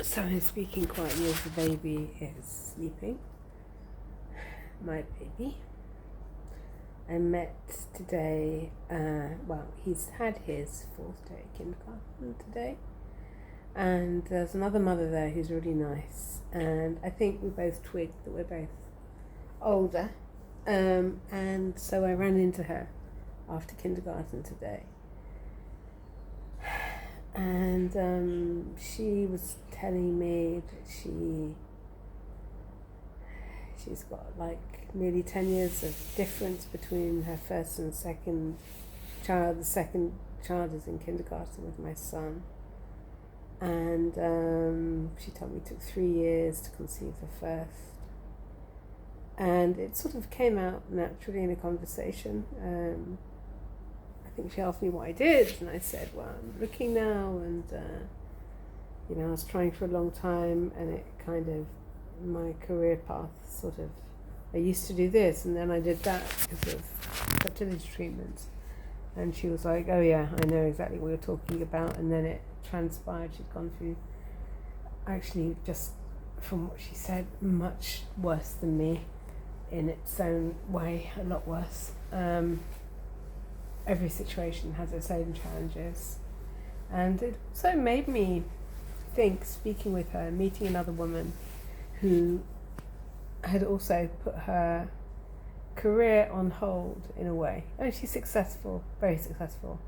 So I'm speaking quietly as the baby is sleeping. My baby. I met today, he's had his fourth day of kindergarten today. And there's another mother there who's really nice. And I think we both twigged that we're both older. And so I ran into her after kindergarten today. And she was telling me that she's got like nearly 10 years of difference between her first and second child. The second child is in kindergarten with my son. And she told me it took 3 years to conceive the first. And it sort of came out naturally in a conversation. I think she asked me what I did, and I said, well, I'm looking now, and I was trying for a long time, and it kind of, my career path sort of, I used to do this, and then I did that because of fertility treatments. And she was like, oh yeah, I know exactly what you're talking about. And then it transpired she'd gone through, actually, just from what she said, much worse than me in its own way, a lot worse. Every situation has its own challenges. And it also made me think, speaking with her, meeting another woman who had also put her career on hold in a way. And she's successful, very successful,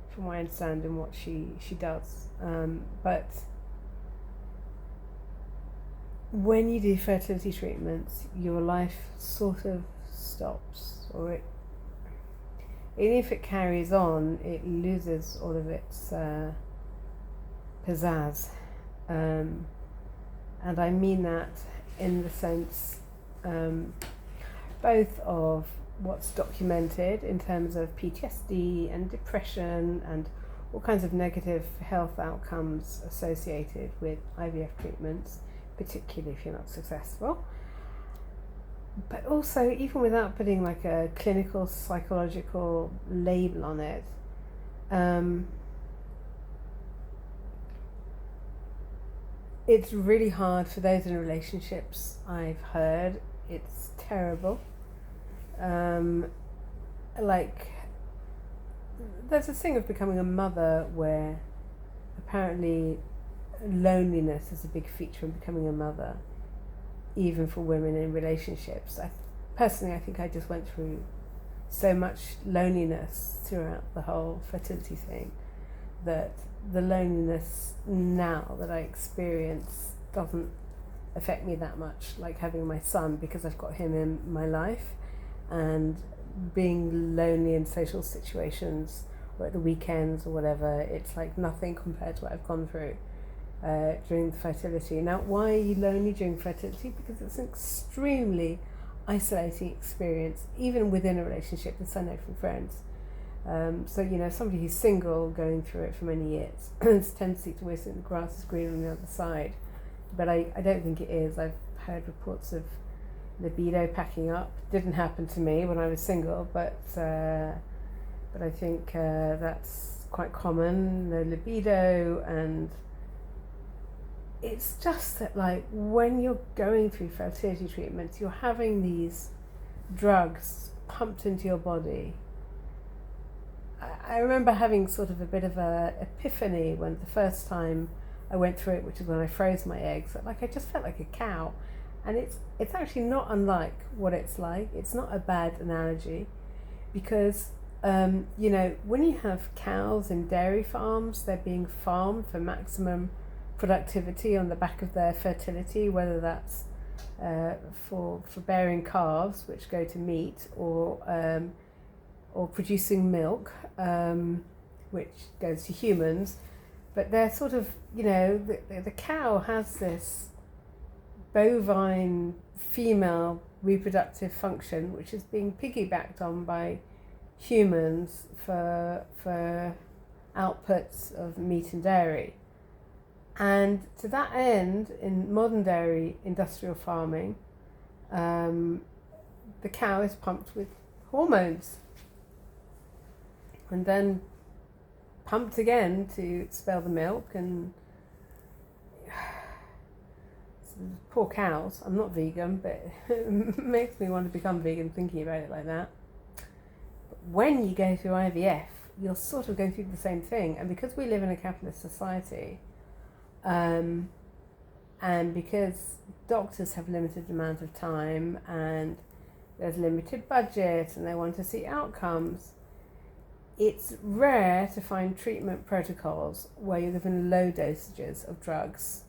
from what I understand in what she does. But when you do fertility treatments, your life sort of stops, or even if it carries on, it loses all of its pizzazz. And I mean that in the sense both of what's documented in terms of PTSD and depression and all kinds of negative health outcomes associated with IVF treatments, particularly if you're not successful. But also, even without putting like a clinical psychological label on it, it's really hard for those in relationships. I've heard it's terrible. Like, there's this thing of becoming a mother where apparently loneliness is a big feature in becoming a mother, even for women in relationships. Personally, I think I just went through so much loneliness throughout the whole fertility thing that the loneliness now that I experience doesn't affect me that much, like having my son, because I've got him in my life. And being lonely in social situations or at the weekends or whatever, it's like nothing compared to what I've gone through during the fertility. Now, why are you lonely during fertility? Because it's an extremely isolating experience, even within a relationship, this I know from friends. So, somebody who's single going through it for many years, it's a tendency to always think the grass is green on the other side. But I don't think it is. I've heard reports of libido packing up. Didn't happen to me when I was single, but I think that's quite common, no libido. And it's just that, like, when you're going through fertility treatments, you're having these drugs pumped into your body. I remember having sort of a bit of a epiphany when the first time I went through it, which is when I froze my eggs. Like, I just felt like a cow. And it's actually not unlike what it's like. It's not a bad analogy, because when you have cows in dairy farms, they're being farmed for maximum productivity on the back of their fertility, whether that's for bearing calves, which go to meat, or producing milk, which goes to humans. But they're sort of, the cow has this bovine female reproductive function, which is being piggybacked on by humans for outputs of meat and dairy. And to that end, in modern dairy industrial farming, the cow is pumped with hormones and then pumped again to expel the milk. And poor cows. I'm not vegan, but it makes me want to become vegan thinking about it like that. But when you go through IVF, you're sort of going through the same thing. And because we live in a capitalist society, and because doctors have limited amount of time and there's limited budget and they want to see outcomes, it's rare to find treatment protocols where you're given low dosages of drugs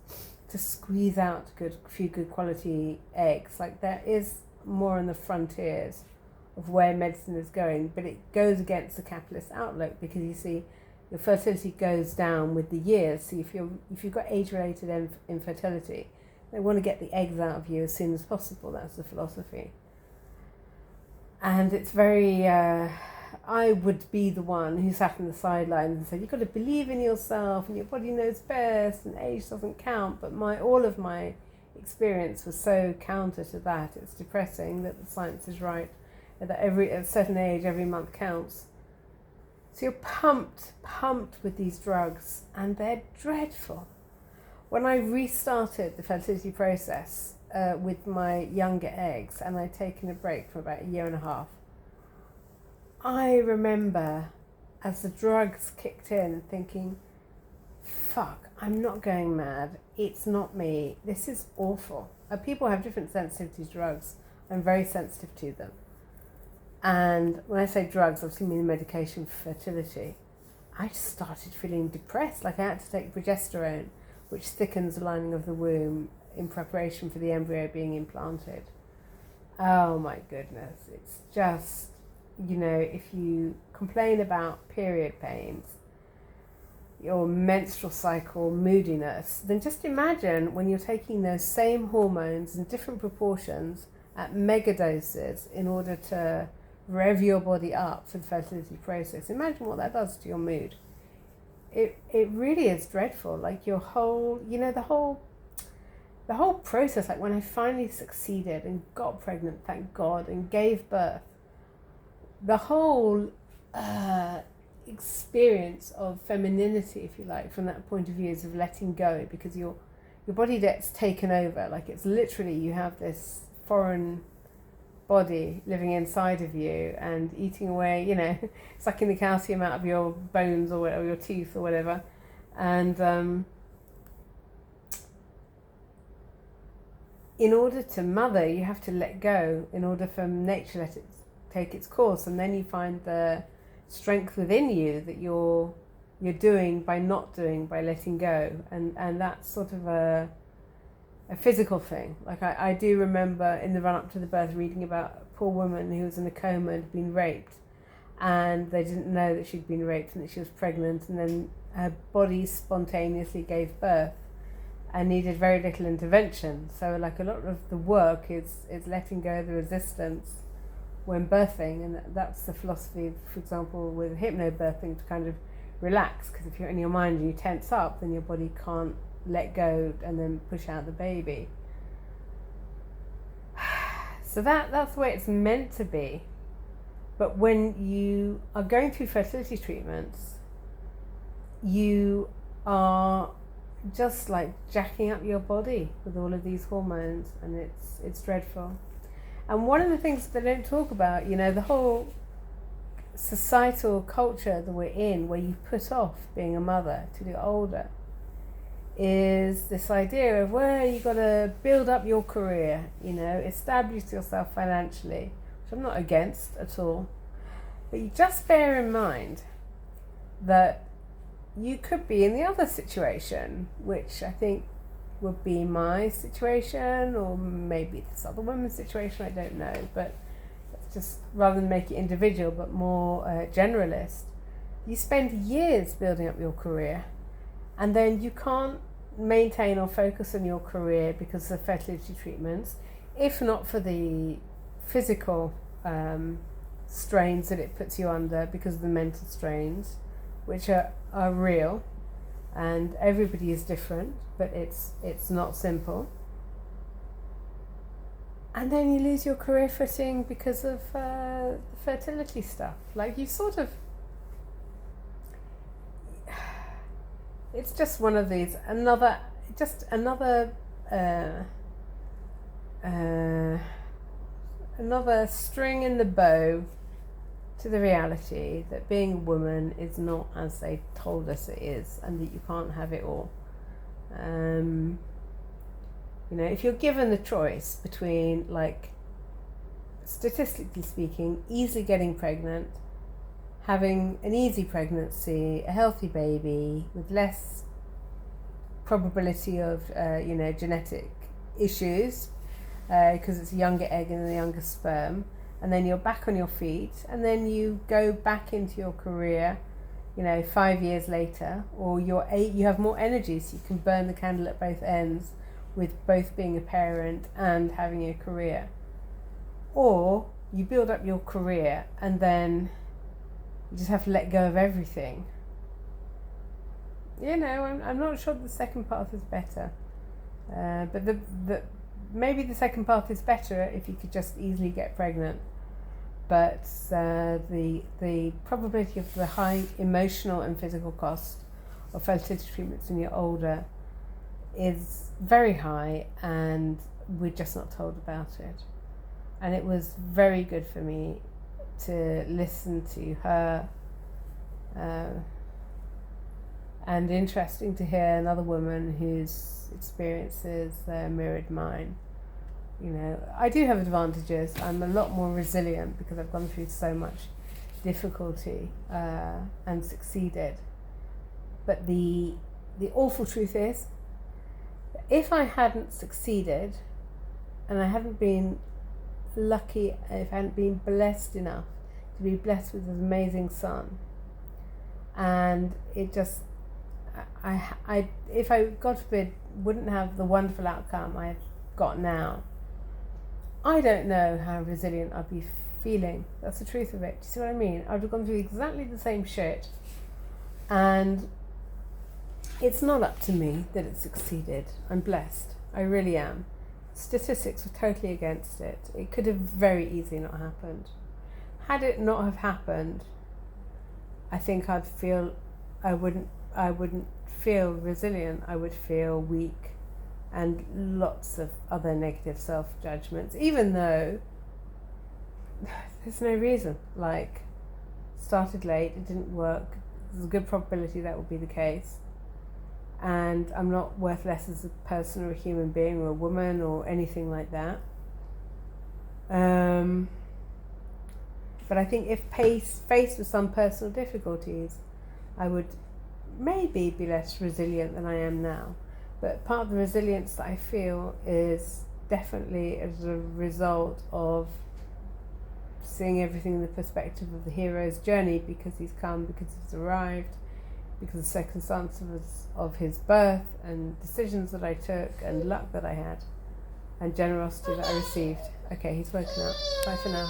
to squeeze out a few good quality eggs. Like, there is more on the frontiers of where medicine is going, but it goes against the capitalist outlook, because you see your fertility goes down with the years. So if you've got age-related infertility, they want to get the eggs out of you as soon as possible. That's the philosophy. And it's very I would be the one who sat on the sidelines and said, you've got to believe in yourself and your body knows best and age doesn't count. But all of my experience was so counter to that. It's depressing that the science is right, that at a certain age, every month counts. So you're pumped with these drugs, and they're dreadful. When I restarted the fertility process with my younger eggs, and I'd taken a break for about a year and a half, I remember as the drugs kicked in thinking, fuck, I'm not going mad. It's not me. This is awful. People have different sensitivities to drugs. I'm very sensitive to them. And when I say drugs, obviously I mean medication for fertility. I just started feeling depressed. Like, I had to take progesterone, which thickens the lining of the womb in preparation for the embryo being implanted. Oh my goodness. It's just, if you complain about period pains, your menstrual cycle moodiness, then just imagine when you're taking those same hormones in different proportions at mega doses in order to rev your body up for the fertility process. Imagine what that does to your mood. It really is dreadful. Like, your whole, the whole process, like when I finally succeeded and got pregnant, thank God, and gave birth, the whole experience of femininity, if you like, from that point of view, is of letting go, because your body gets taken over. Like, it's literally, you have this foreign body living inside of you and eating away, sucking the calcium out of your bones or whatever, your teeth or whatever. And in order to mother, you have to let go in order for nature to let it take its course. And then you find the strength within you that you're doing by not doing, by letting go. And that's sort of a physical thing. Like, I do remember in the run-up to the birth reading about a poor woman who was in a coma and had been raped, and they didn't know that she'd been raped and that she was pregnant, and then her body spontaneously gave birth and needed very little intervention. So, like, a lot of the work is letting go of the resistance when birthing, and that's the philosophy, for example, with hypnobirthing, to kind of relax, because if you're in your mind and you tense up, then your body can't let go and then push out the baby. So that's the way it's meant to be. But when you are going through fertility treatments, you are just like jacking up your body with all of these hormones, and it's dreadful. And one of the things they don't talk about, the whole societal culture that we're in, where you put off being a mother till you're older, is this idea of, well, you've got to build up your career, establish yourself financially, which I'm not against at all. But you just bear in mind that you could be in the other situation, which I think would be my situation, or maybe this other woman's situation, I don't know. But it's just, rather than make it individual, but more generalist, you spend years building up your career, and then you can't maintain or focus on your career because of fertility treatments, if not for the physical strains that it puts you under because of the mental strains, which are real, and everybody is different, but it's not simple. And then you lose your career footing because of the fertility stuff. Like, you sort of, it's just one of these, another another string in the bow to the reality that being a woman is not as they told us it is, and that you can't have it all. If you're given the choice between, like, statistically speaking, easily getting pregnant, having an easy pregnancy, a healthy baby with less probability of genetic issues, because it's a younger egg and a younger sperm, and then you're back on your feet, and then you go back into your career 5 years later, or you have more energy, so you can burn the candle at both ends with both being a parent and having a career. Or you build up your career and then you just have to let go of everything. I'm not sure the second path is better, but maybe the second path is better if you could just easily get pregnant. But the probability of the high emotional and physical cost of fertility treatments when you're older is very high, and we're just not told about it. And it was very good for me to listen to her, and interesting to hear another woman whose experiences mirrored mine. I do have advantages. I'm a lot more resilient because I've gone through so much difficulty and succeeded. But the awful truth is, if I hadn't succeeded and I hadn't been lucky, if I hadn't been blessed enough to be blessed with an amazing son, and it just, if I, God forbid, wouldn't have the wonderful outcome I've got now, I don't know how resilient I'd be feeling. That's the truth of it. Do you see what I mean? I'd have gone through exactly the same shit, and it's not up to me that it succeeded. I'm blessed. I really am. Statistics were totally against it. It could have very easily not happened. Had it not have happened, I think I wouldn't feel resilient. I would feel weak, and lots of other negative self-judgments, even though there's no reason. Like, started late, it didn't work. There's a good probability that will be the case. And I'm not worth less as a person or a human being or a woman or anything like that. But I think if faced with some personal difficulties, I would maybe be less resilient than I am now. But part of the resilience that I feel is definitely as a result of seeing everything in the perspective of the hero's journey, because he's come, because he's arrived, because of the circumstances of his birth, and decisions that I took, and luck that I had, and generosity that I received. Okay, he's woken up. Bye for now.